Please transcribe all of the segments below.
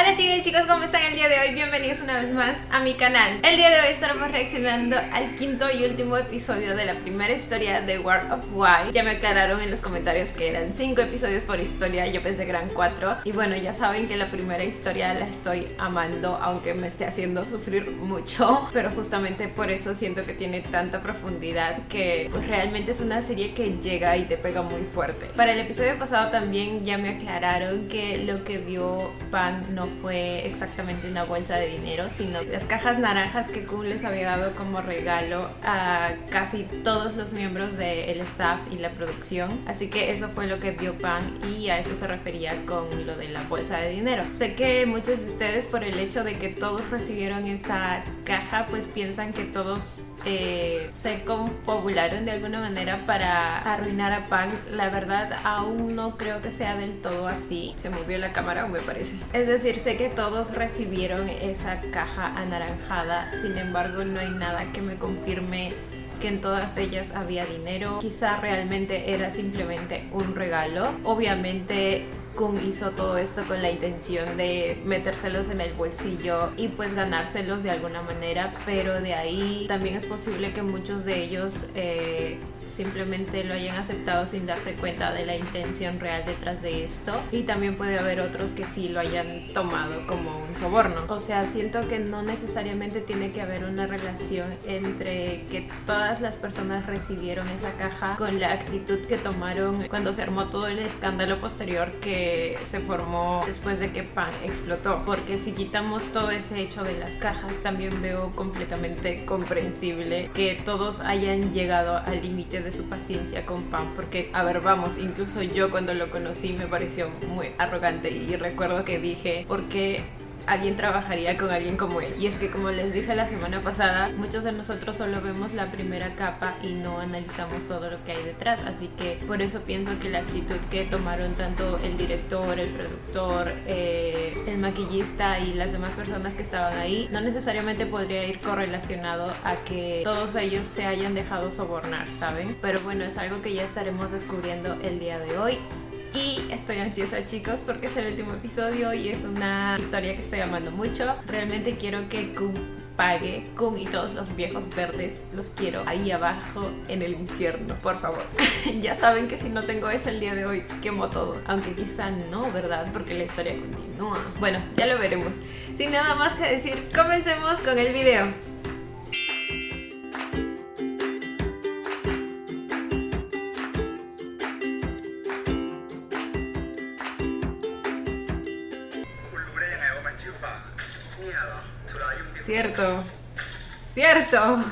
Hola chicas y chicos, ¿cómo están el día de hoy? Bienvenidos una vez más a mi canal. El día de hoy estaremos reaccionando al quinto y último episodio de la primera historia de World of Why. Ya me aclararon en los comentarios que eran 5 episodios por historia, yo pensé que eran 4. Y bueno, ya saben que la primera historia la estoy amando, aunque me esté haciendo sufrir mucho. Pero justamente por eso siento que tiene tanta profundidad, que pues realmente es una serie que llega y te pega muy fuerte. Para el episodio pasado también ya me aclararon que lo que vio Pan no fue exactamente una bolsa de dinero, sino las cajas naranjas que Kun les había dado como regalo a casi todos los miembros del staff y la producción. Así que eso fue lo que vio Pan y a eso se refería con lo de la bolsa de dinero. Sé que muchos de ustedes, por el hecho de que todos recibieron esa caja, pues piensan que todos se confabularon de alguna manera para arruinar a Pan. La verdad aún no creo que sea del todo así. Se movió la cámara, me parece. Es decir, sé que todos recibieron esa caja anaranjada, sin embargo no hay nada que me confirme que en todas ellas había dinero. Quizá realmente era simplemente un regalo. Obviamente Kun hizo todo esto con la intención de metérselos en el bolsillo y pues ganárselos de alguna manera, pero de ahí también es posible que muchos de ellos simplemente lo hayan aceptado sin darse cuenta de la intención real detrás de esto, y también puede haber otros que sí lo hayan tomado como un soborno. O sea, siento que no necesariamente tiene que haber una relación entre que todas las personas recibieron esa caja con la actitud que tomaron cuando se armó todo el escándalo posterior que se formó después de que Pan explotó, porque si quitamos todo ese hecho de las cajas, también veo completamente comprensible que todos hayan llegado al límite de su paciencia con Pan, porque a ver, vamos, incluso yo cuando lo conocí me pareció muy arrogante y recuerdo que dije, ¿por qué alguien trabajaría con alguien como él? Y es que, como les dije la semana pasada, muchos de nosotros solo vemos la primera capa y no analizamos todo lo que hay detrás, así que por eso pienso que la actitud que tomaron tanto el director, el productor, el maquillista y las demás personas que estaban ahí no necesariamente podría ir correlacionado a que todos ellos se hayan dejado sobornar, ¿saben? Pero bueno, es algo que ya estaremos descubriendo el día de hoy. Y estoy ansiosa, chicos, porque es el último episodio y es una historia que estoy amando mucho. Realmente quiero que Kun pague. Kun y todos los viejos verdes los quiero ahí abajo en el infierno, por favor. Ya saben que si no tengo eso el día de hoy, quemo todo. Aunque quizá no, ¿verdad? Porque la historia continúa. Bueno, ya lo veremos. Sin nada más que decir, comencemos con el video. Cierto, cierto.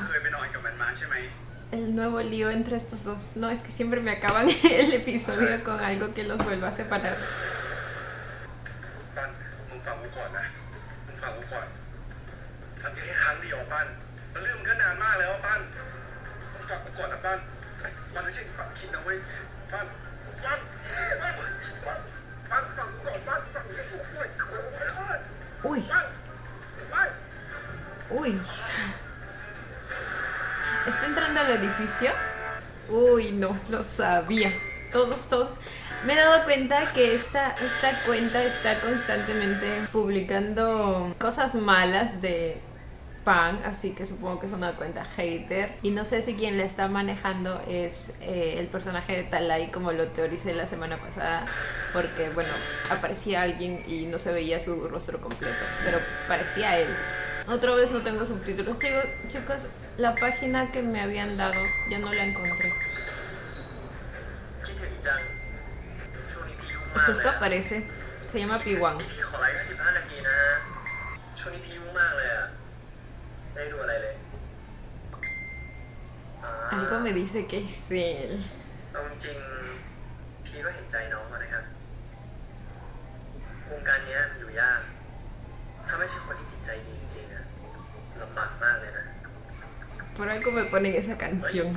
El nuevo lío entre estos dos. No, es que siempre me acaban el episodio con algo que los vuelva a separar. Uy. Uy. ¿Está entrando al edificio? Uy, no, lo sabía. Todos. Me he dado cuenta que esta cuenta está constantemente publicando cosas malas de Pan, así que supongo que es una cuenta hater. Y no sé si quien la está manejando es el personaje de Talai, como lo teoricé la semana pasada, porque bueno, aparecía alguien y no se veía su rostro completo, pero parecía él. Otra vez no tengo subtítulos. Chicos, la página que me habían dado ya no la encontré. Justo aparece. Se llama Piwan. Algo me dice que es él. Por algo me ponen esa canción.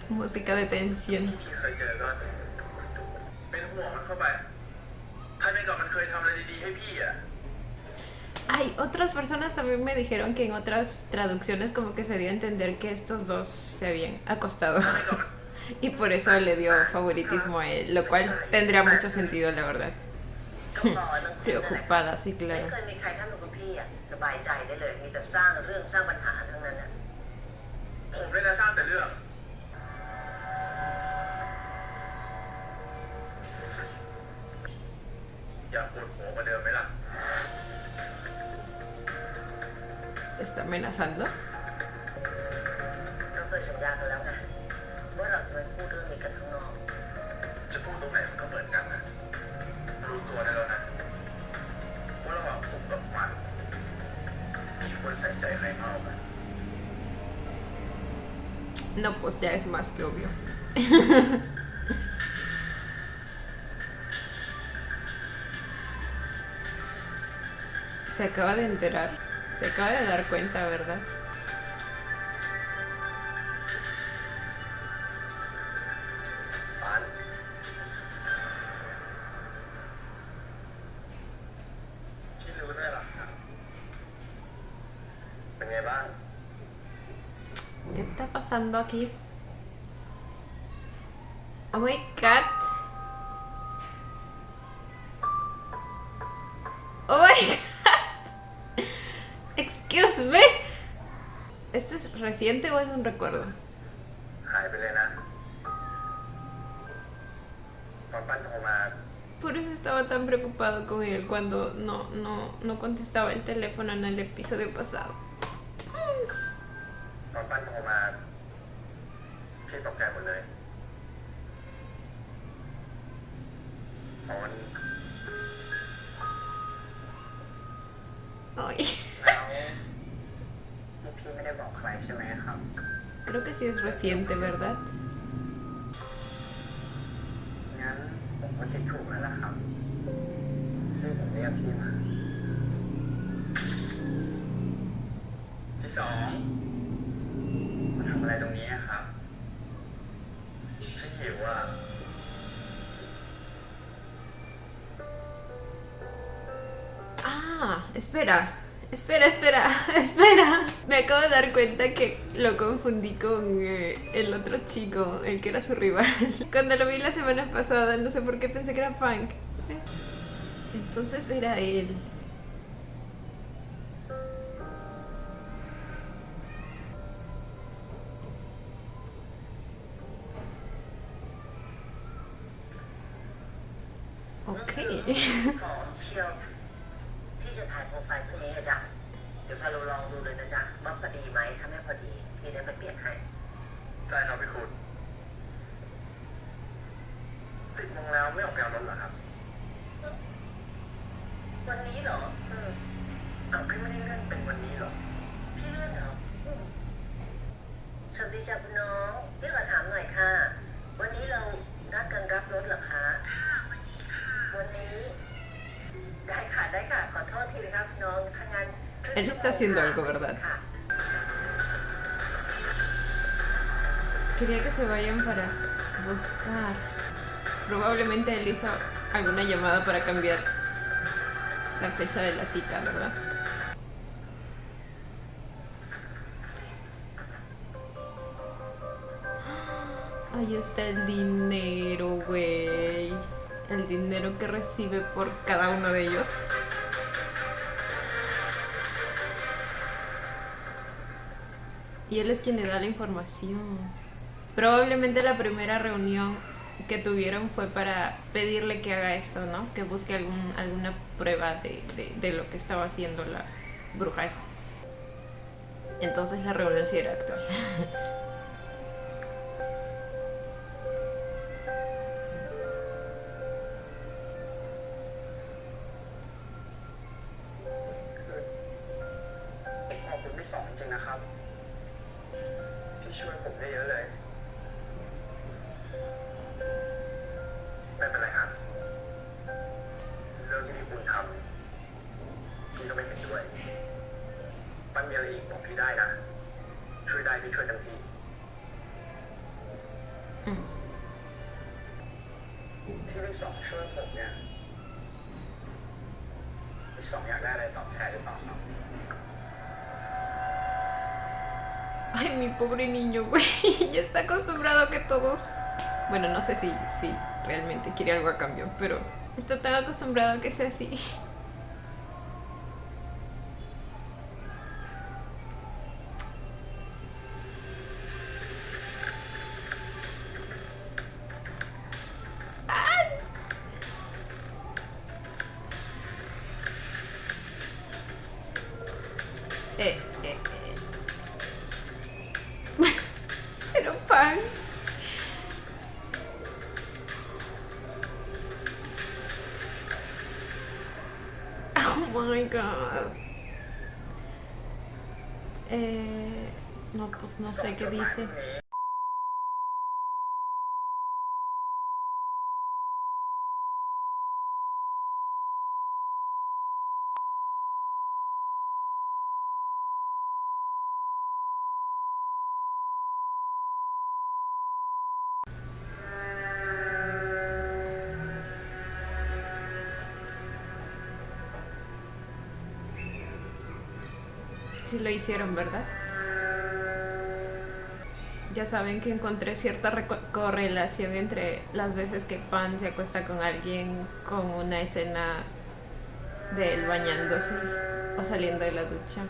Música de tensión. Ay, otras personas también me dijeron que en otras traducciones como que se dio a entender que estos dos se habían acostado. Y por eso le dio favoritismo a él, lo cual tendría mucho sentido, la verdad. ก็ปล่อยมันคุณนั่นแหละ Preocupada, sí, ไม่ claro. เคยมีใครทำเป็นคุณพี่อ่ะสบายใจได้เลยมีแต่สร้างเรื่องสร้างปัญหาทั้งนั้นอ่ะ ผมเลยนะสร้างแต่เรื่อง อยากปวดหัวกว่าเดิมไหมล่ะ ¿Está amenazando? เราเคยสัญญากันแล้วไงว่าเราจะไม่พูดเรื่องนี้กันข้างนอก จะพูดตรงไหนมันก็เหมือนกันนะ รู้ตัวได้แล้วนะว่าระหว่างผมกับมันมีคนใส่ใจใครมากกว่ากัน No, pues ya es más que obvio. Se acaba de enterar. Se acaba de dar cuenta, ¿verdad? ปันที่รู้ด้วยหรอครับเป็นไงบ้าง ¿Qué está pasando aquí? Oh my god. Oh my god. Excuse me. ¿Esto es reciente o es un recuerdo? หายไปเลยนะตอนปั้นโทรมา Por eso estaba tan preocupado con él cuando no contestaba el teléfono en el episodio pasado. ตอนปั้นโทรมา พี่ตกใจหมดเลยตอน Ay. แล้วพี่ไม่ได้บอกใครใช่ไหมครับ Creo que sí es reciente, ¿verdad? งั้นผมก็คิดถูกแล้วล่ะครับซึ่งผมเรียกพี่มาที่สองมาทำอะไรตรงนี้ครับ พี่หิวอ่ะ Ah, espera. Espera. Me acabo de dar cuenta que lo confundí con el otro chico, el que era su rival. Cuando lo vi la semana pasada, no sé por qué pensé que era Funk. Entonces era él. Ok. หอมเชียวที่จะถ่ายโปรไฟล์พวกนี้ไงจ๊ะเดี๋ยวฟาโรลองดูเลยนะจ๊ะว่าพอดีไหมถ้าไม่พอดีพี่ได้ไปเปลี่ยนให้ ได้ครับพี่คุณ10 โมงแล้วไม่ออกไปเอารถเหรอครับ วันนี้เหรอ อ้าวพี่ไม่ได้เล่นเป็นวันนี้เหรอ พี่เลื่อนเหรอสวัสดีจ้ะคุณน้องพี่ขอถามหน่อยค่ะ วันนี้เรานัดกันรับรถเหรอคะค่ะวันนี้ค่ะวันนี้ได้ค่ะขอโทษทีนะครับคุณน้องถ้างั้น Él está haciendo algo, ¿verdad? ค่ะ Quería que se vayan para buscar. Probablemente él hizo alguna llamada para cambiar la fecha de la cita, ¿verdad? Ahí está el dinero, güey. El dinero que recibe por cada uno de ellos. Y él es quien le da la información. Probablemente la primera reunión que tuvieron fue para pedirle que haga esto, ¿no? Que busque alguna prueba de lo que estaba haciendo la bruja esa. Entonces la reunión sí era actual.ขอบคุณพี่สองจริงๆนะครับ พี่ช่วยผมได้เยอะเลย ไม่เป็นไรครับเรื่องที่พี่คุณทำพี่ก็ไม่เห็นด้วยปั้นมีอะไรอีกบอกพี่ได้นะ ช่วยได้พี่ช่วยเต็มที่ ที่พี่สองช่วยผมเนี่ยพี่สองอยากได้อะไรตอบแทนหรือเปล่าครับ Ay, mi pobre niño, güey. Ya está acostumbrado a que todos... Bueno, no sé si realmente quiere algo a cambio, pero Está tan acostumbrado a que sea así. Eh, eh, eh. Pero pan. Oh my god. No, pues no sé qué dice. Sí lo hicieron, ¿verdad? Ya saben que encontré cierta correlación entre las veces que Pan se acuesta con alguien con una escena de él bañándose o saliendo de la ducha.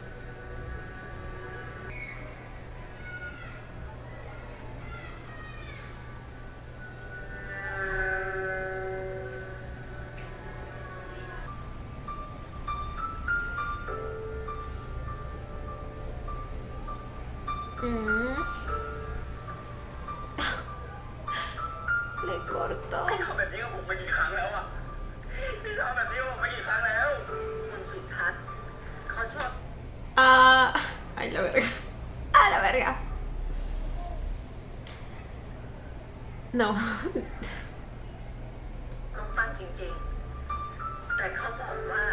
Le cortó. พี่ทำแบบนี้กับผมมากี่ครั้งแล้วอ่ะพี่ทำแบบนี้กับผมมากี่ครั้งแล้ว คุณสุทัศน์เขาชอบ Ay, la verga. A la verga. No. น้องปั้นจริงๆ แต่เขาบอกว่า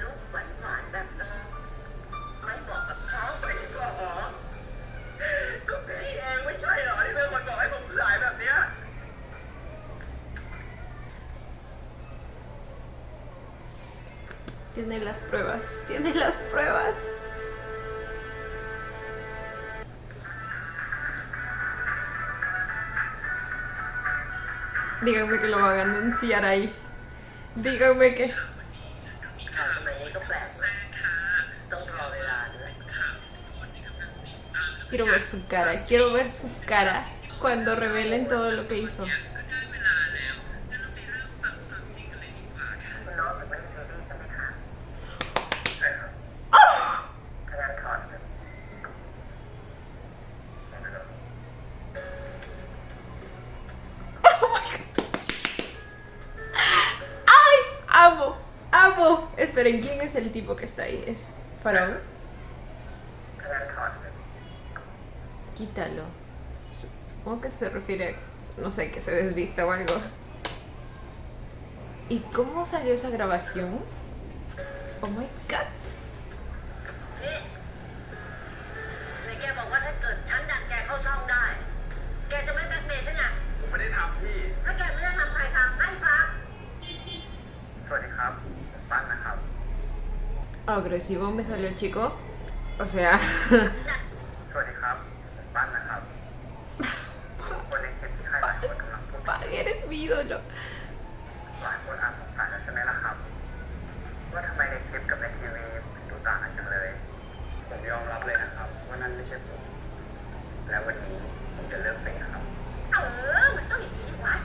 ลูกหวานๆแบบน้องไม่เหมาะกับช้อง ไม่ก็หรอก็พี่เองไม่ใช่เหรอที่เป็นคนบอกให้ผมขายแบบเนี้ย Tiene las pruebas. Tiene las pruebas. Díganme que lo van a anunciar ahí. Díganme que. ข่าวสมัยนี้ก็แปลกนะต้องรอเวลาด้วย Quiero ver su cara. Quiero ver su cara cuando revelen todo lo que hizo. คุณน้องถึงไม่ได้ซีรีส์ใช่ไหมคะ ใช่ครับ ถ้างั้นถอดเถอะ ¡Ay! ¡Amo! ¡Amo! Esperen, ¿quién es el tipo que está ahí? ¿Es Faraón? ถ้างั้นถอดเถอะ Quítalo. Supongo que se refiere, no sé, que se desvista o algo. ¿Y cómo salió esa grabación? Oh my god. นี่ในแกบอกว่าถ้าเกิดฉันดันแกเข้าช่องได้ แกจะไม่แบล็กเมย์ฉันไง ผมไม่ได้ทำพี่ ถ้าแกไม่ได้ทำใครทำให้ฟัง สวัสดีครับผมปั้นนะครับ Agresivo me salió el chico. O sea. สวัสดีครับผมปั้นนะครับคนในคลิปที่ใครหลายคนกำลังพูด Pa, eres mi ídolo. หลายคนอาจสงสัยแล้วใช่ไหมล่ะครับ ว่าทำไมในคลิปกับในทีวีถึงดูต่างกันจังเลย ผมยอมรับเลยนะครับว่านั่นไม่ใช่ผม และวันนี้ผมจะเลิกเฟซครับ มันต้องอย่างนี้ดิวะ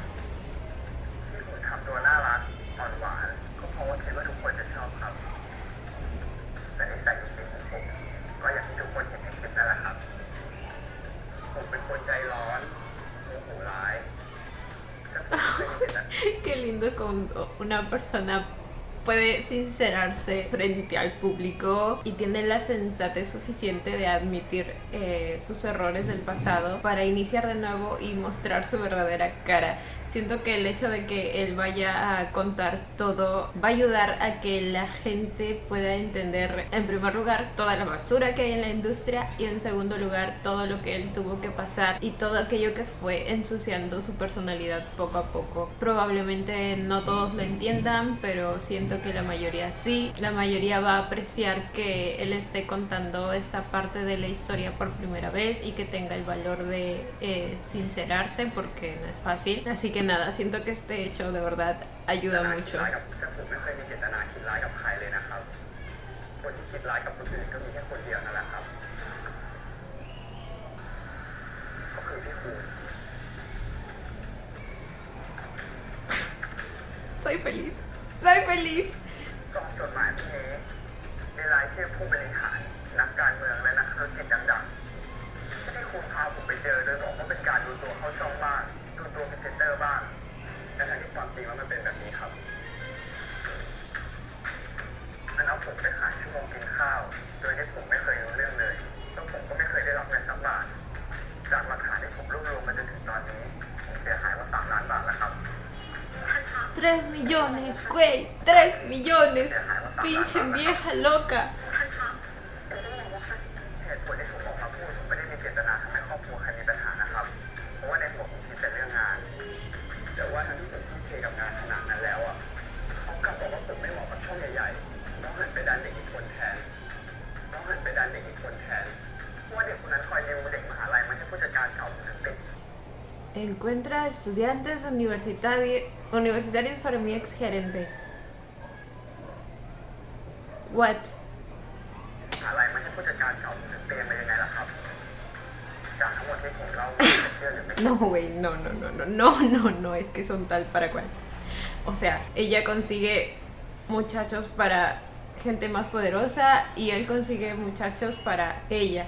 ที่ผมทำตัวน่ารักอ่อนหวานก็เพราะว่าคิดว่าทุกคนจะชอบครับ แต่นิสัยจริงๆของผมก็อย่างที่ทุกคนเห็นในคลิปนั่นแหละครับ ผมเป็นคนใจร้อนโมโหร้ายแต่ผมไม่ได้เจตนา Qué lindo es cuando una persona puede sincerarse frente al público y tiene la sensatez suficiente de admitir sus errores del pasado para iniciar de nuevo y mostrar su verdadera cara. Siento que el hecho de que él vaya a contar todo va a ayudar a que la gente pueda entender, en primer lugar, toda la basura que hay en la industria y en segundo lugar, todo lo que él tuvo que pasar y todo aquello que fue ensuciando su personalidad poco a poco. Probablemente no todos lo entiendan, pero siento que la mayoría sí. La mayoría va a apreciar que él esté contando esta parte de la historia por primera vez y que tenga el valor de sincerarse, porque no es fácil. Así que que nada. Siento que este hecho de verdad ayuda คิด mucho. ร้ายกับแต่ผมไม่เคยมีเจตนาคิดร้ายกับใครเลยนะครับ คนที่คิดร้ายกับคนอื่นก็มีแค่คนเดียวนั่นแหละครับ ก็คือพี่ครู Soy feliz. Soy feliz. กล่องจดหมายพวกนี้มีรายชื่อผู้บริหารนักการเมืองและนักธุรกิจดังๆที่คุณพาผมไปเจอโดยบอกว่าเป็นการดูตัวเข้าช่องบ้างดูตัวเป็นเซนเตอร์บ้างแต่ทั้งที่ความจริงแล้วมันเป็นแบบนี้ครับมันเอาผมไปขายชั่วโมงกินข้าวโดยที่ผมไม่เคยรู้เรื่องเลยแล้วผมก็ไม่เคยได้รับเงินสักบาทจากหลักฐานที่ผมรวบรวมมาจนถึงตอนนี้ผมเสียหายมา3 ล้านบาทแล้วครับ 3 millones, güey. 3 millones. Pinche vieja loca. ท่านคะจะได้อะไรวะคะ เหตุผลที่ผมออกมาพูดผมไม่ได้มีเจตนาทำให้ครอบครัวใครมีปัญหานะครับ เพราะว่าในหัวผมคิดแต่เรื่องงาน แต่ว่าทั้งที่ผมทุ่มเทกับงานขนาดนั้นแล้วอ่ะเขากลับบอกว่าผมไม่เหมาะกับช่องใหญ่ๆต้องหันไปดันเด็กอีกคนแทนเพราะว่าเด็กคนนั้นคอยดิวเด็กมหาลัยมาให้ผู้จัดการเก่าผมถึงติด Encuentra estudiantes universitarios para mi ex gerente. What? มหาลัยมาให้ผู้จัดการเก่าผมถึงเตียงไปยังไงล่ะครับ จากทั้งหมดที่ผมเล่าจะเชื่อหรือไม่ No, güey, no, es que son tal para cual. O sea, ella consigue muchachos para gente más poderosa y él consigue muchachos para ella.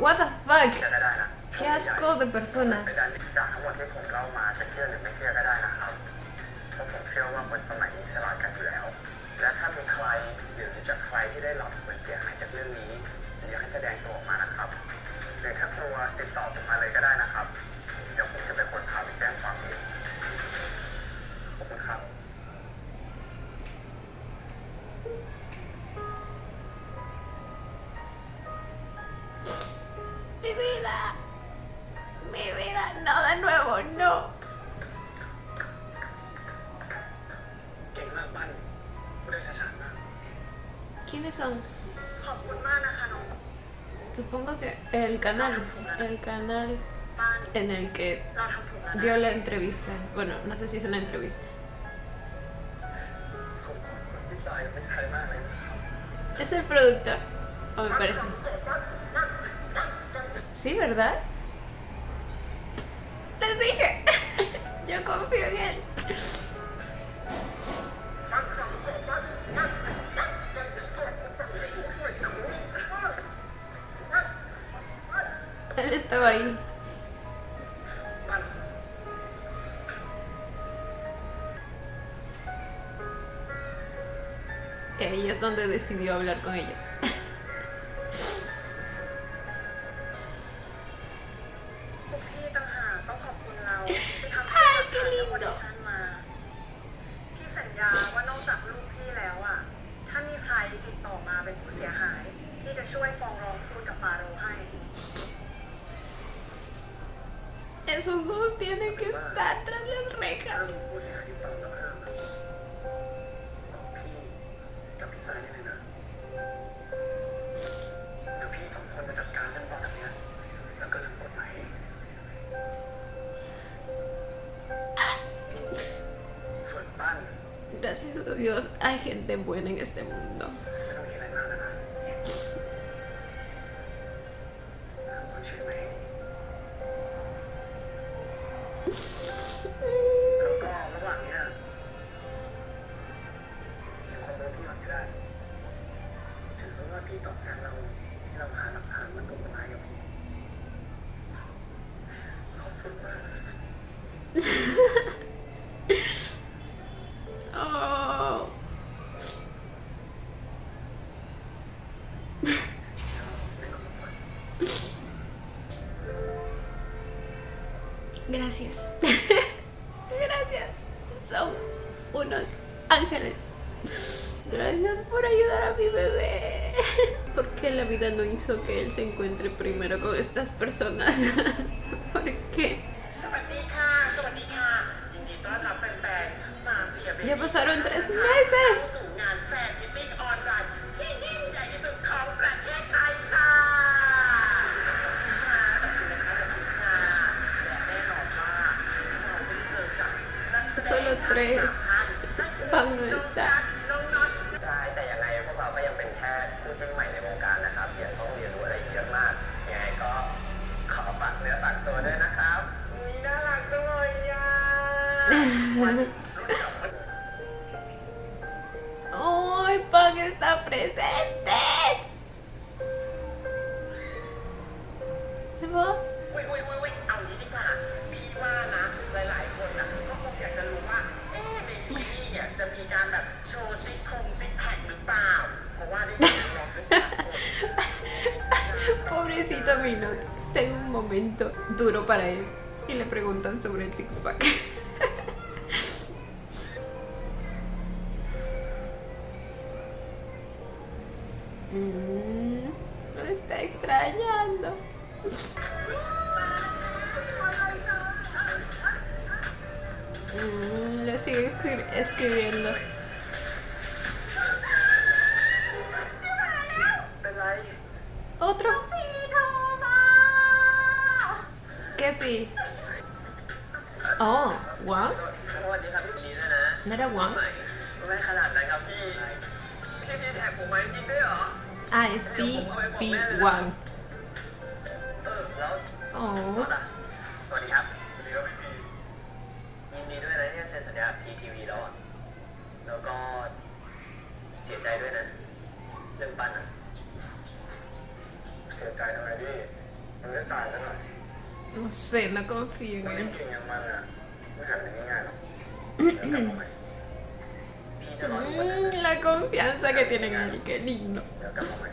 What the fuck? เชื่อก็ได้นะ Qué asco de personas. ไปดันจากทั้งหมดที่ผมเล่ามาจะเชื่อหรือไม่เชื่อก็ได้นะครับเพราะผมเชื่อว่าคนสมัยนี้ฉลาดกันอยู่แล้ว และถ้ามีใครหรือรู้จักใครที่ได้รับผลเสียหายจากเรื่องนี้อยากให้แสดงตัวออกมานะครับหรือถ้ากลัวติดต่อผมมาเลยก็ได้นะครับ เดี๋ยวผมจะเป็นคนพาไปแจ้งความเองขอบคุณครับ Mi vida, no de nuevo, no. เก่งมากบ้านผู้ได้ฉาญมาก ¿Quiénes son? ขอบคุณมากนะคะน้อง Supongo que el canalบ้าน en el que เราทำถูกแล้วนะ dio la entrevista. Bueno, no sé si es una entrevista. ขอบคุณพี่ชายกับพี่ชายมากเลยนะครับ Es el productor, o me parece. Sí, ¿verdad? Les dije. Yo confío en él. Él estaba ahí. Que ahí es donde decidió hablar con ellos. พวกพี่ต่างหากต้องขอบคุณเราที่ทำให้หลักฐานและออดิชั่นมา พี่สัญญาว่านอกจากลูกพี่แล้วอ่ะ ถ้ามีใครติดต่อมาเป็นผู้เสียหาย พี่จะช่วยฟ้องร้องพูดกับฟาโรห์ให้ Esos dos tienen que estar tras las rejas. ผู้เสียหายที่ตามมาห้ามนะบอกพี่กับพี่ชายนี่เลยนะเดี๋ยวพี่2 คนมาจัดการเรื่องต่อจากเนี้ยแล้วก็เรื่องกฎหมายเองส่วนปั้น Gracias a Dios hay gente buena en este mundo. ไม่ต้องคิดอะไรมากนะคนชื่อไม่ให้ดีแล้วก็ระหว่างเนี้ยยังคงเป็นพี่ก่อนก็ได้ถือว่าพี่ตอบแทนเราที่เราหาหลักฐานมาตรงเวลากับพี่ขอบคุณมาก Oh. Gracias. Gracias. Son unos ángeles. Gracias por ayudar a mi bebé. ¿Por qué la vida no hizo que él se encuentre primero con estas personas? ¿Por qué? สวัสดีค่ะ สวัสดีค่ะ ยินดีต้อนรับแฟนๆ มาเฟียเบบี้ Ya pasaron 3 meses. สู่งานแฟนมิตติ้งออนไลน์ที่ยิ่งใหญ่ที่สุดของประเทศไทยค่ะขอบคุณค่ะขอบคุณค่ะและแน่นอนว่าเราจะได้เจอกับ vez. Pan no está. ใช่แต่ยังไงพวกเราก็ยังเป็นแค่ผู้ชิ้นใหม่ในวงการนะครับยังต้องเรียนรู้อะไรอีกเยอะมากยังไงก็ขอฝากเนื้อฝากตัวด้วยนะครับมีน่ารักจังเลยอ่ะ ¡Ay, Pan está presente! ¿Se va? อุ้ยเอางี้ดีกว่าพี่ว่านะหลายๆคนนะก็คงอยากจะรู้ว่าในซีรีส์เนี่ยจะมีการแบบโชว์ซิกแพคหรือเปล่าเพราะว่าได้ยินน้องทั้งสามคน Pobrecito Minot, está en un momento duro para él y le preguntan sobre el six-pack. Lo está extrañando. Lo sigue escribiendo. เป็นไร ¿Otro? ¿Qué pi? Oh, Wang. สวัสดีครับพี่ด้วยนะ ¿No era Wang? ไม่ขนาดนั้นครับพี่แท็กผมมาจริงด้วยเหรอ Ah, es Pi Wang. แล้ว Oh. สวัสดีครับสวัสดีครับพี่ยินดีด้วยนะที่เซ็นสัญญากับทีวีแล้วอ่ะแล้วก็เสียใจด้วยนะเรื่องปั้นอ่ะเสียใจทำไมพี่มันไม่ตายซะหน่อย No sé, no confío en มัน él. เก่งอย่างมันอ่ะไม่หายไปง่ายๆหรอกเดี๋ยวกลับมาใหม่พี่จะรอดูวันนั้นนะ La confianza que tiene en él, qué lindo. เดี๋ยวกลับมาใหม่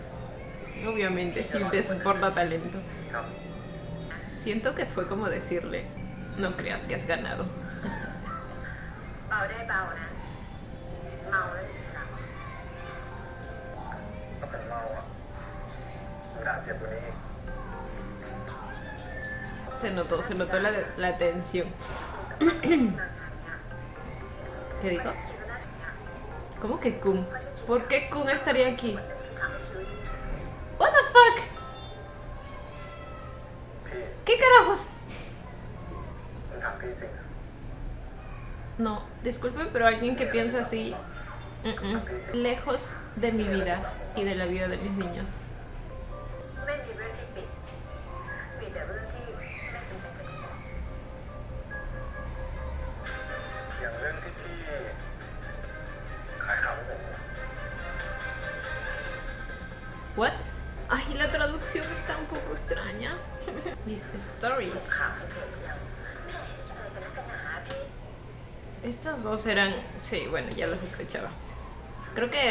Obviamente, sí desborda talento. ครับ Siento que fue como decirle, no creas que has ganado. เบาได้เบานะ เมาแล้วมีหลับ ก็เป็นเมาอ่ะมันด่าเจ็บกว่านี้อีก Se notó la tensión. มางานเนี่ย ¿Qué dijo? จริงๆแล้วน่าสัญญา ¿Cómo que Kun? ¿Por qué Kun estaría aquí? ส่วนหนึ่งที่ทำให้ซื้อยิ่งซื้อ What the fuck? พี่ ¿Qué carajos? มันถามพี่จริงอ่ะ No, disculpe, pero alguien que piensa así, lejos de mi vida y de la vida de mis niños. ไม่มีเรื่องที่ปิด มีแต่เรื่องที่ไม่จำเป็นจะต้องบอก อย่างเรื่องที่พี่ขายข่าวให้ผม What? Ay, la traducción está un poco extraña. Mis stories. ข่าวให้เธอเดียวแม่จะอะไรกันนักกันหนาพี่ Estas dos eran... Sí, bueno, ya los escuchaba. Creo que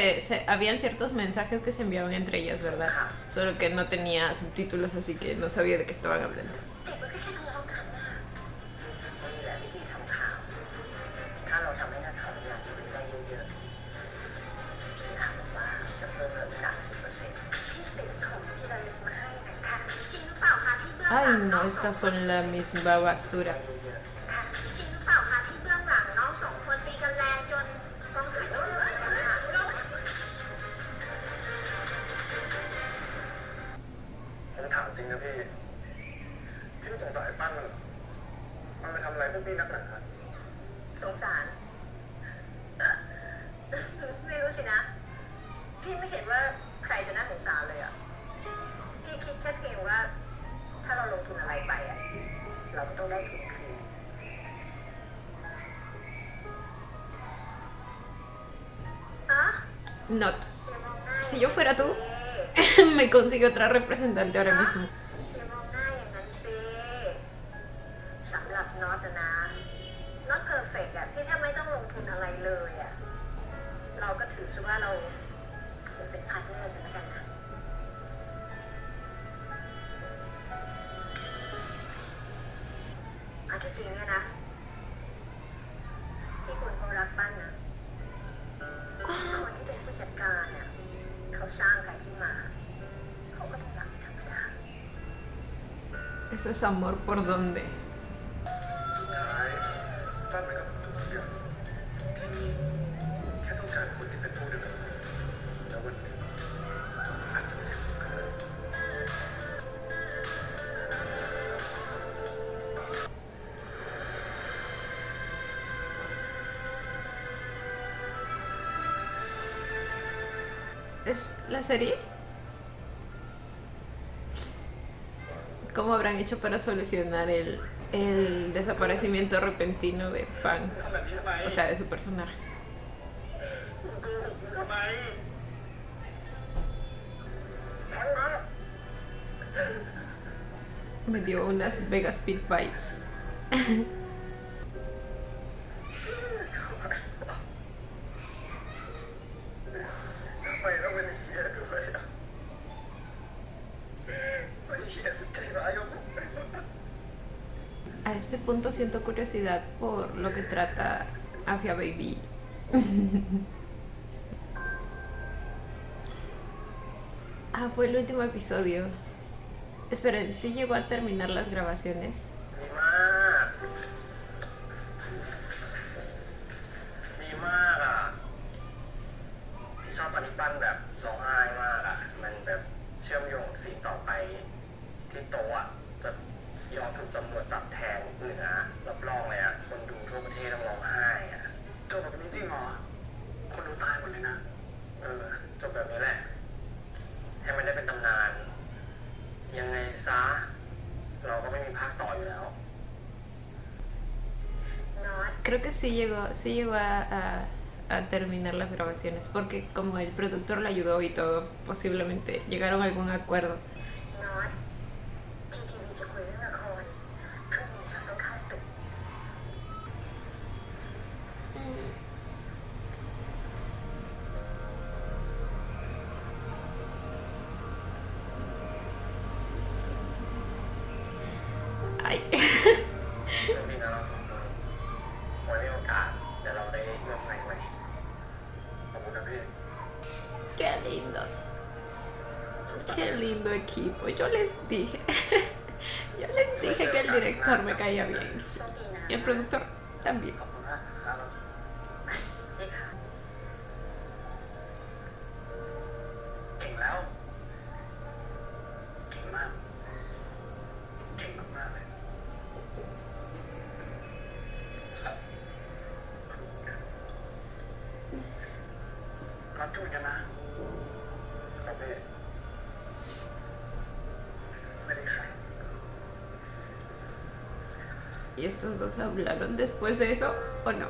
habían ciertos mensajes que se enviaban entre ellas, ¿verdad? Solo que no tenía subtítulos, así que no sabía de qué estaban hablando. เด็กมันก็แค่ทะเลาะกันนะนี่แหละวิธีทำข่าว ถ้าเราทำให้นักข่าวพยายามดูได้เยอะๆพี่ถามว่าจะเพิ่มเงิน30%พี่ติดของที่ระลึกมาให้นะคะจริงหรือเปล่าคะที่เบื้องหลั Ay, ง no, estas son la misma basura. ค่ะจริงหรือเปล่าคะที่เบื้องหลังน้องสองคนตีกันแรงจนกองถ่ายต้องเลิกกันค่ะ ผมถามจริงนะพี่ไม่สงสารไอ้ปั้นมันไปทำอะไรพวกพี่นักหนา สงสาร ไม่รู้สินะ พี่ไม่เห็นว่าใครจะน่าสงสารเลยอ่ะ พี่คิดแค่เพียงว่า ถ้าเราลงทุนอะไรไปอ่ะ เราก็ต้องได้ทุนคืนอะ Not. อย่ามองหน้า Si yo fuera tú, me consigo otra representante ahora mismo. อย่ามองหน้าอย่างนั้นสิสำหรับน็อตนะน็อตเพอร์เฟกต์อ่ะพี่แทบไม่ต้องลงทุนอะไรเลยอ่ะ เราก็ถือซะว่าเราเป็นพาร์ทเนอร์กันแล้วกันนะเอาจริงๆเนี่ยนะพี่คุณเขารักปั้นนะคนที่เป็นผู้จัดการอ่ะเขาสร้างใครขึ้นมาเขาก็ต้องรักเป็นธรรมดา Eso es amor por donde. สุดท้ายปั้นมันก็ทำทุกอย่างที่นี่แค่ต้องการคนที่เป็นผู้ดำเนินแล้ววันนี้อาจจะไม่ใช่ผมก็ได้ พ es la serie. ¿Cómo habrán hecho para solucionar el desaparecimiento repentino de Pan? ทำแบบนี้ทำไม O sea, de su personaje. โกหกกูทำไมทั้งนั้น Me dio unas Vegas Pit vibes. ทำไมต้องเป็นเฮียด้วยอะไอ้เฮียใจร้ายกับผมไปซะ A este punto siento curiosidad por lo que trata Afia Baby. Ah, fue el último episodio. Esperen, ¿sí llegó a terminar las grabaciones? ดีมากดีมากอ่ะพี่ชอบปฏิบัติแบบร้องไห้มากอ่ะมันแบบเชื่อมโยงสิ่งต่อไปที่โตะอ่ะจะยอมถูกตำรวจจับแทนเหนือรับรองเลยอ่ะคนดูทั่วประเทศต้องร้องไห้อ่ะจบแบบนี้จริงเหรอคนดูตายหมดเลยนะจบแบบนี้แหละให้มันได้เป็นตำนานยังไงซะเราก็ไม่มีภาคต่ออยู่แล้ว น็อต Creo que sí llegó a terminar las grabaciones, porque como el productor le ayudó y todo, posiblemente llegaron a algún acuerdo. น็อตทีทีวีจะคุยเรื่องละครพรุ่งนี้เราต้องเข้าตึก Ay. โชคดีนะเราสองคนไว้มีโอกาสเดี๋ยวเราได้ร่วมงานใหม่ขอบคุณนะพี่ Qué lindo. Qué lindo equipo. Yo les dije. Yo les dije que el director me caía bien. โชคดีนะ Y el productor también. ขอบคุณมากครับ เลขา เก่งแล้วเก่งมากเก่งมากๆเลยครับรักจุยกันนะครับพี่ไม่ได้ขาย ¿Y estos dos hablaron después de eso o no?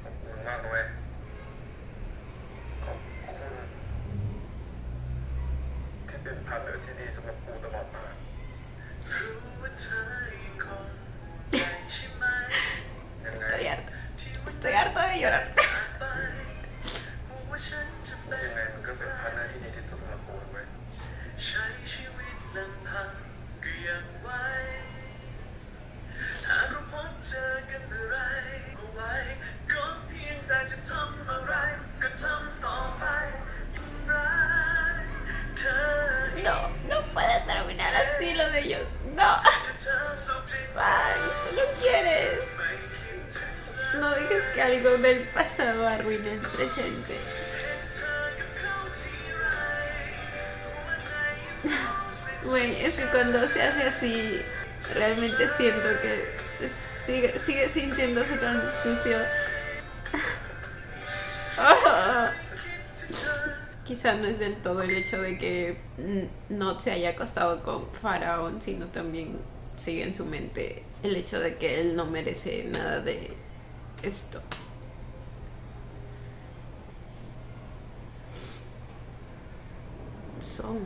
ขอบคุณมากเลยขอบคุณที่เป็นพาร์ทเนอร์ที่ดีสำหรับกูตลอดมารู้ว่าเธอยังคงใจใช่ไหมยังไง Estoy harta. Estoy harta de llorar. ยังไงมันก็เป็นพาร์ทเนอร์ที่ดีที่สุดสำหรับกูเว้ยใช้ชีวิตลำพังก็ยังไหวหากเราพบเจอกันเมื่อไรเอาไว้ก็เพียงแต่จะทำอะไรก็ทำต่อไปทำร้ายเธออีก No, no puede terminar así lo de ellos. No. จะเธอสุขที่ Pan, tú no quieres. ไม่คิดถึงเลย No dejes que algo del pasado arruine el presente. เธอกับเขาที่ไรหัวใจยังรู้สึก Güey, es que cuando se hace así, realmente siento que sigue sintiéndose tan sucio. Quizá no es del todo el hecho de que no se haya acostado con Faraón, sino también sigue en su mente el hecho de que él no merece nada de esto. Son.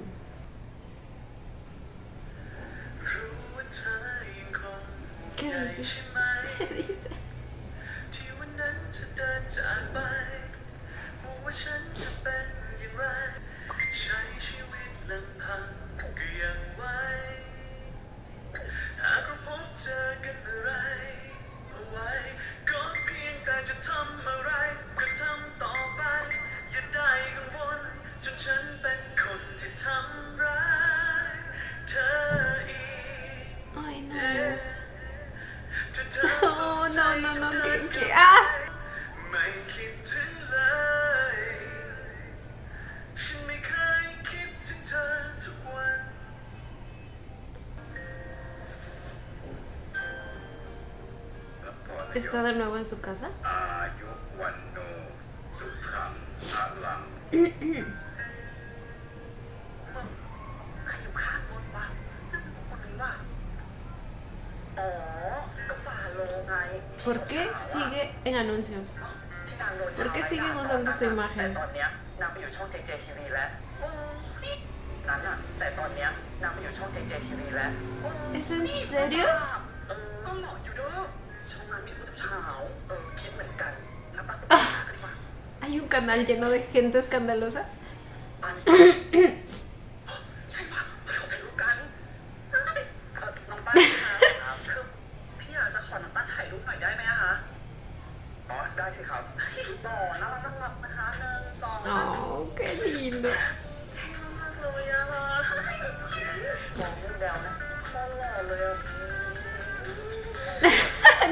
รู้ว่าเธอยังคง ¿Qué ใหญ่ dice? ใช่ไหม ¿Qué dice? ที่วันนั้นเธอเดินจากไปว่าฉันจะเป็นอย่างไรใช้ชีวิตลำพังก็ยังไหวหากเราพบเจอกันเมื่อไรเอาไว้ก็เพียงแต่จะทำอะไรก็ทำต่อไปอย่าได้กังวลจนฉันเป็นคนที่ทำร้ายเธออีก Ay, no. จะท ¿Está de nuevo en su casa? อายุวันโนสุขังพลัง ใครอยู่ข้างบนวะนั่นคนนี้ว่ะอ๋อก็ฟาโลไง ¿Por qué sigue en anuncios? ที่นางโดน ¿Por qué siguen usando su แต่ imagen? ตอนเนี้ยนางไปอยู่ช่อง JJTV แล้วนั้นอะแต่ตอนเนี้ยนางไปอยู่ช่อง JJTV แล้ว ¿Es en serio? ก็หล่ออยู่เด้อช่องนั้นมีผู้เช้าคิดเหมือนกันแล้วปังไปหากันดีกว่า ¿Hay un canal lleno de gente escandalosa? ปันใช่ปะเขาถ่ายรูปกันน้องป้าคะคือพี่อยากจะขอน้องป้าถ่ายรูปหน่อยได้ไหมอะคะ อ๋อได้สิครับ หล่อน่ารักนะคะ1 2 3 Oh, qué lindo. มากเลยอะมองมุมแดวนะโคตรหล่อเลยอะ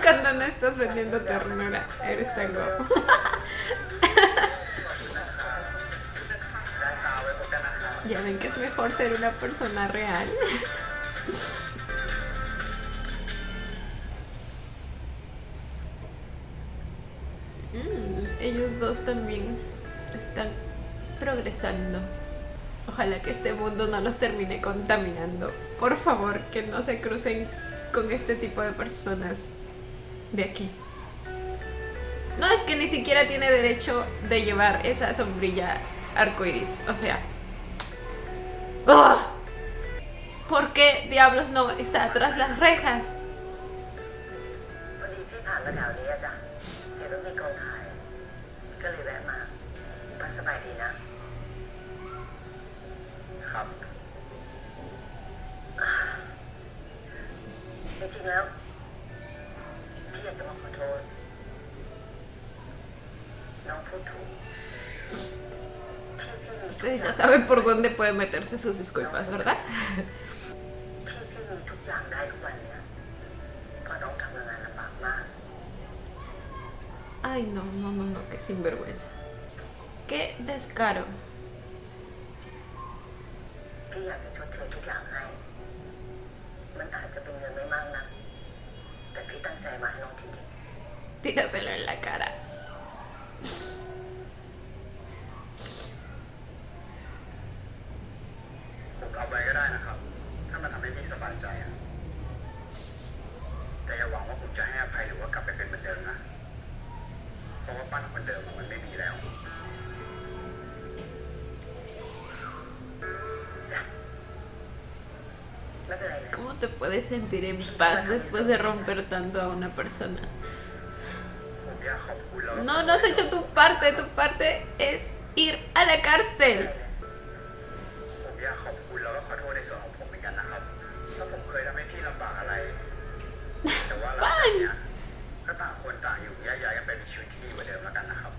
Cuando no estás vendiendo ternura, eres tan guapo. ได้ข่าวไว้พบกันนะครับ Ya ven que es mejor ser una persona real. Ellos dos también están progresando. Ojalá que este mundo no los termine contaminando. Por favor, que no se crucen con este tipo de personas de aquí. No, es que ni siquiera tiene derecho de llevar esa sombrilla arcoiris. O sea... ¡Ugh! ¿Por qué diablos no está atrás las rejas? พอดีพี่ผ่านมาแถวนี้อะจ้ะเห็นว่ามีกองถ่ายก็เลยแวะมาปันสบายดีนะ ครับ จริงๆแล้ว พี่อยากจะมาขอโทษ น้องพูดถูกที่พี่มีทุก Ustedes อย่า ya ง saben por dónde pueden meterse sus disculpas, ¿verdad? ที่พี่มีทุกอย่างได้ทุกวันเนี่ยเพราะน้องทำงานลำบากมาก Ay, no, no, no, no, qué sinvergüenza. Qué descaro. พี่อยากจะชดเชยทุกอย่างให้ มันอาจจะเป็นเงินไม่มากนะแต่พี่ตั้งใจมาให้น้องจริง Tíraselo en la cara. ผมรับไว้ก็ได้นะครับ ถ้ามันทำให้พี่สบายใจอะแต่อย่าหวังว่าผมจะให้อภัยหรือว่ากลับไปเป็นเหมือนเดิมนะ เพราะว่าปั้นคนเดิมอะมันไม่มีแล้ว ๆจ้ะไม่เป็นไรเลย ¿Cómo te puedes sentir en paz después de romper tanto a una persona? ผมอยากขอบคุณแล้ว No, no has hecho tu parte es ir a la cárcel. ผมอยากขอบคุณแล้วก็ขอโทษในส่วนของผมเหมือนกันนะครับ ถ้าผมเคยทำให้พี่ลำบากอะไร แต่ว่าหลังจากเนี้ยก็ต่างคนต่างอยู่แยกย้ายกันไปมีชีวิตที่ดีกว่าเดิมแล้วกันนะครับ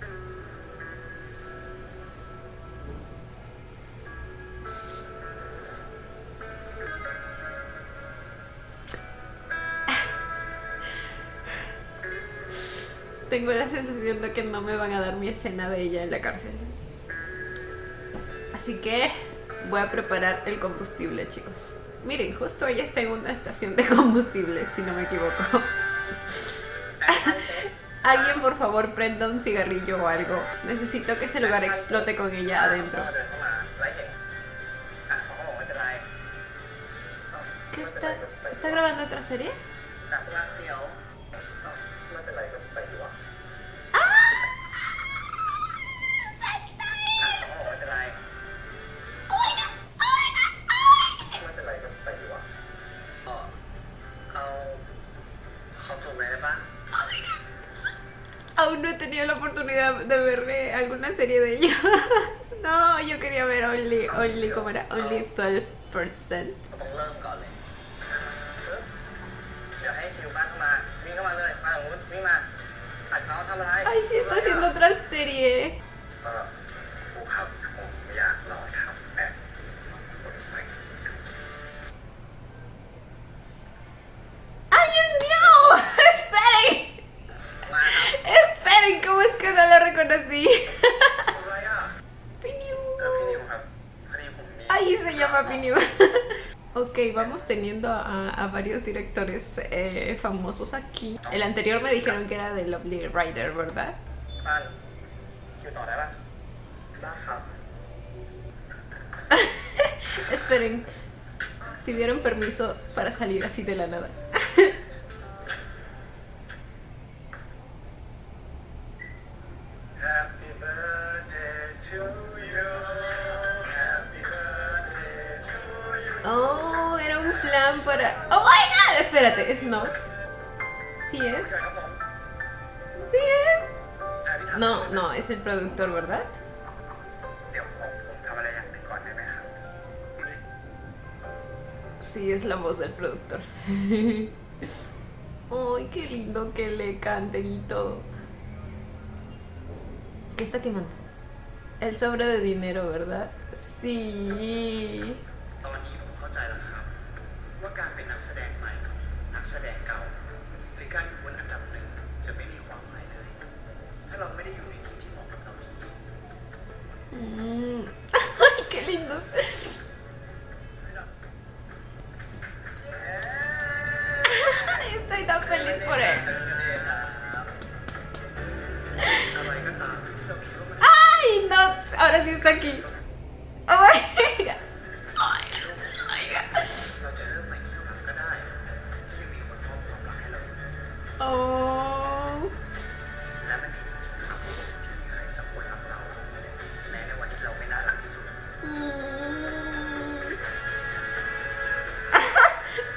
Tengo la sensación de que no me van a dar mi escena de ella en la cárcel. Así que voy a preparar el combustible, chicos. Miren, justo ella está en una estación de combustible, si no me equivoco. Alguien, por favor, prenda un cigarrillo o algo. Necesito que ese lugar explote con ella adentro. เดินเข้ามาไล่เห็นอ่ะเขาบอกไม่เป็นไร ¿Qué está grabando otra serie? แต่ว่าเดี๋ยว ไม่เป็นไรก็ไปดีกว่า เขาบอกไม่เป็นไร ไม่เป็นไรก็ไปดีกว่า เอาของจุ่มเลยได้ปะ Aún no he tenido la oportunidad de ver alguna serie de ella. No, yo quería ver Only, ¿cómo era? Only 12%. ต้องเริ่มก่อนเลย เดี๋ยวให้ชิวบ้านเข้ามา วิ่งเข้ามาเลย มาตรงนู้นวิ่งมาขัดเขาทำอะไร Ay, sí, está haciendo otra serie. ครูครับผมอยากลองทำแบบคนใหม่ ¡Ay, Dios mío! ¡Esperen! มาครับ ¡Esperen! ¿Cómo es que no lo reconocí? อะไรอ่ะ Piniu. พี่นิวครับพอดีผมมี Ay, se llama Piniu. Ok, vamos teniendo a varios directores famosos aquí. El anterior me dijeron que era de Lovely Rider, ¿verdad? ปั้นอยู่ต่อได้ปะได้ครับ Esperen, pidieron permiso para salir así de la nada. Happy birthday to you Happy birthday to you Oh, era un plan para... Oh my god, espérate, ¿es Nox? ¿Sí es? เกิดครับผม ¿Sí es? อธิษฐาน No, no, es el productor, ¿verdad? เดี๋ยวผมทำอะไรอย่างหนึ่งก่อนได้ไหมครับ Sí, es la voz del productor. Ay, qué lindo que le canten y todo. ¿Qué está quemando? El sobre de dinero, ¿verdad? Sí. ตอนนี้ผมเข้าใจแล้วครับ ว่าการเป็นนักแสดงใหม่ นักแสดงเก่า หรือการอยู่บนอันดับหนึ่งจะไม่มีความหมายเลย ถ้าเราไม่ได้อยู่ในที่ที่เหมาะกับเราจริง Mm. Ay, qué lindos. Estoy tan feliz por él. ๆอะไรก็ตามที่เราคิดว่ามัน ¡Ay, no! Ahora sí está aquí. Oh my god. Ay, my god. เราจะเริ่มใหม่กี่ครั้งก็ได้ ที่ยังมีคนมอบความรักให้เรา Oh. และมันดีจริงๆครับที่มีใครสักคนรักเรา แม้ในวันที่เราไม่น่ารักที่สุด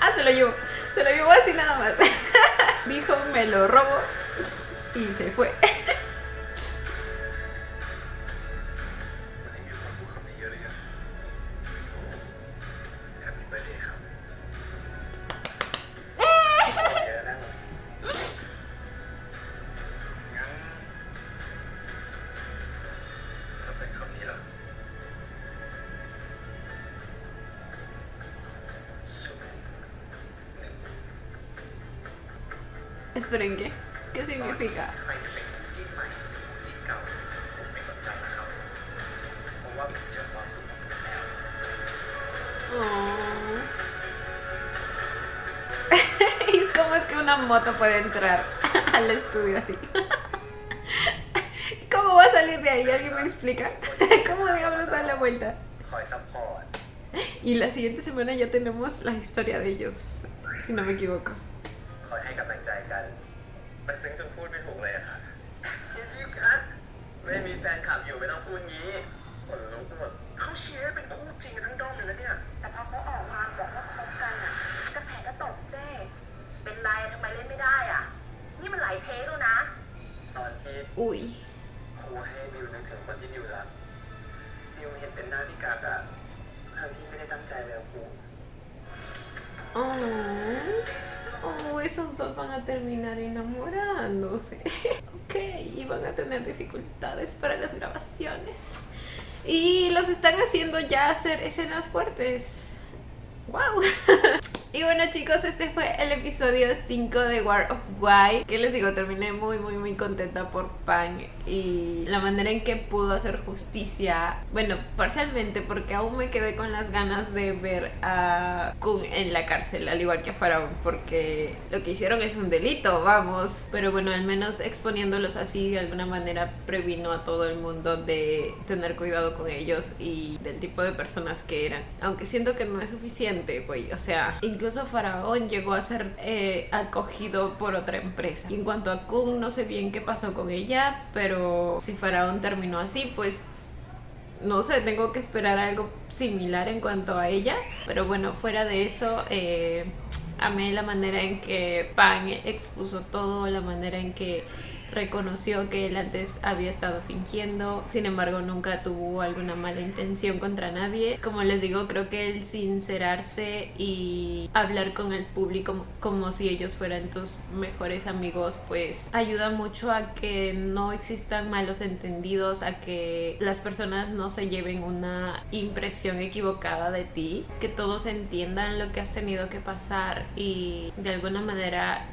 Ah, se lo llevó. Se lo llevó así nada más. Dijo, me lo robo. Y se fue. วันนี้มีคนพูดคำนี้เยอะเลยอะ Happy birthday ครับเยอะแล้วงั้นถ้าเป็นคำนี้ล่ะศูนย์หนึ่ง Esperen, ¿qué? ¿Qué significa? ใครจะเป็นคู่จิ้นใหม่หรือคู่จิ้นเก่า ผมไม่สนใจนะครับ เพราะว่าผมเจอความสุขของผมแล้ว Oh. ¿Y cómo es que una moto puede entrar al estudio así? ¿Cómo va a salir de ahí? ¿Alguien me explica? ¿Cómo diablos da la vuelta? คอยซัพพอร์ต Y la siguiente semana ya tenemos la historia de ellos, si no me equivoco. คอยให้กำลังใจกัน มันซึ้งจนพูดไม่ถูกเลยอะครับพี่ครับ ไม่มีแฟนคลับอยู่ไม่ต้องพูดงี้ขนลุกหมดเขาเชียร์ให้เป็นคู่จริงกันทั้งด้อมเลยนะเนี่ย แต่พอเขาออกมาบอกว่าคบกันอ่ะ กระแสก็ตกเจ้ เป็นไรทำไมเล่นไม่ได้อ่ะ นี่มันหลายเทคแล้วนะ ตอนที่ Uy. ครูให้บิวนึกถึงคนที่บิวรักบิวเห็นเป็นหน้าพี่กักอะทั้งที่ไม่ได้ตั้งใจเลยอะครู Oh, esos dos van a terminar enamorándose. Ok, y van a tener dificultades para las grabaciones. Y los están haciendo ya hacer escenas fuertes. ¡Wow! Y bueno chicos, este fue el episodio 5 de War of Why. Que les digo, terminé muy contenta por Pan y la manera en que pudo hacer justicia. Bueno, parcialmente porque aún me quedé con las ganas de ver a Kun en la cárcel, al igual que a Faraón, porque lo que hicieron es un delito, vamos. Pero bueno, al menos exponiéndolos así de alguna manera previno a todo el mundo de tener cuidado con ellos y del tipo de personas que eran. Aunque siento que no es suficiente, güey, o sea, incluso Faraón llegó a ser acogido por otra empresa. Y en cuanto a Kun, no sé bien qué pasó con ella, pero si Faraón terminó así, pues no sé, tengo que esperar algo similar en cuanto a ella. Pero bueno, fuera de eso, amé la manera en que Pan expuso todo, la manera en que reconoció que él antes había estado fingiendo, sin embargo nunca tuvo alguna mala intención contra nadie. Como les digo, creo que el sincerarse y hablar con el público como si ellos fueran tus mejores amigos, pues ayuda mucho a que no existan malos entendidos, a que las personas no se lleven una impresión equivocada de ti, que todos entiendan lo que has tenido que pasar y de alguna manera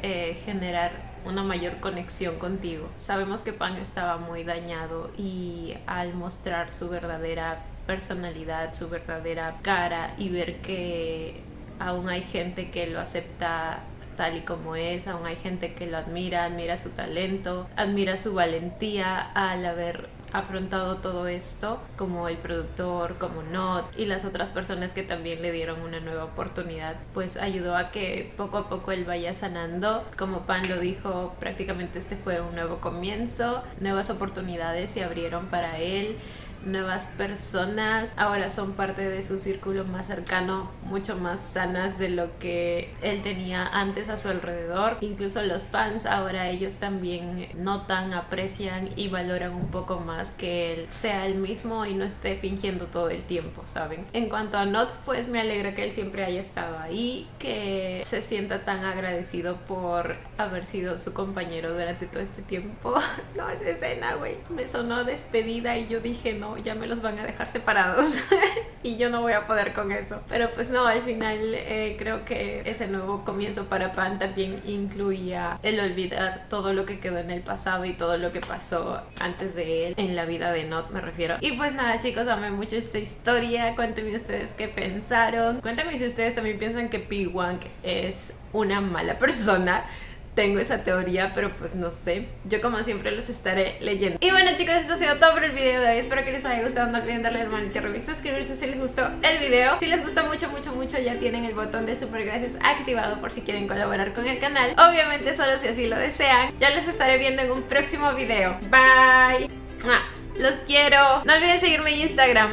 generar una mayor conexión contigo. Sabemos que Pan estaba muy dañado y al mostrar su verdadera personalidad, su verdadera cara y ver que aún hay gente que lo acepta tal y como es, aún hay gente que lo admira su talento, admira su valentía al haber afrontado todo esto, como el productor, como Not y las otras personas que también le dieron una nueva oportunidad, pues ayudó a que poco a poco él vaya sanando. Como Pan lo dijo, prácticamente este fue un nuevo comienzo, nuevas oportunidades se abrieron para él, nuevas personas ahora son parte de su círculo más cercano, mucho más sanas de lo que él tenía antes a su alrededor. Incluso los fans ahora ellos también notan, aprecian y valoran un poco más que él sea el mismo y no esté fingiendo todo el tiempo, ¿saben? En cuanto a Not, pues me alegra que él siempre haya estado ahí, que se sienta tan agradecido por haber sido su compañero durante todo este tiempo. No, esa escena, güey, me sonó despedida y yo dije, no, ya me los van a dejar separados y yo no voy a poder con eso. Pero pues no, al final creo que ese nuevo comienzo para Pan también incluía el olvidar todo lo que quedó en el pasado y todo lo que pasó antes de él, en la vida de Not me refiero. Y pues nada, chicos, amé mucho esta historia. Cuéntenme ustedes qué pensaron. Cuéntenme si ustedes también piensan que P1 es una mala persona. Tengo esa teoría, pero pues no sé. Yo como siempre los estaré leyendo. Y bueno, chicos, esto ha sido todo por el video de hoy. Espero que les haya gustado. No olviden darle al manito arriba y suscribirse si les gustó el video. Si les gustó mucho, ya tienen el botón de super gracias activado por si quieren colaborar con el canal. Obviamente solo si así lo desean. Ya les estaré viendo en un próximo video. Bye. Los quiero. No olviden seguirme en Instagram.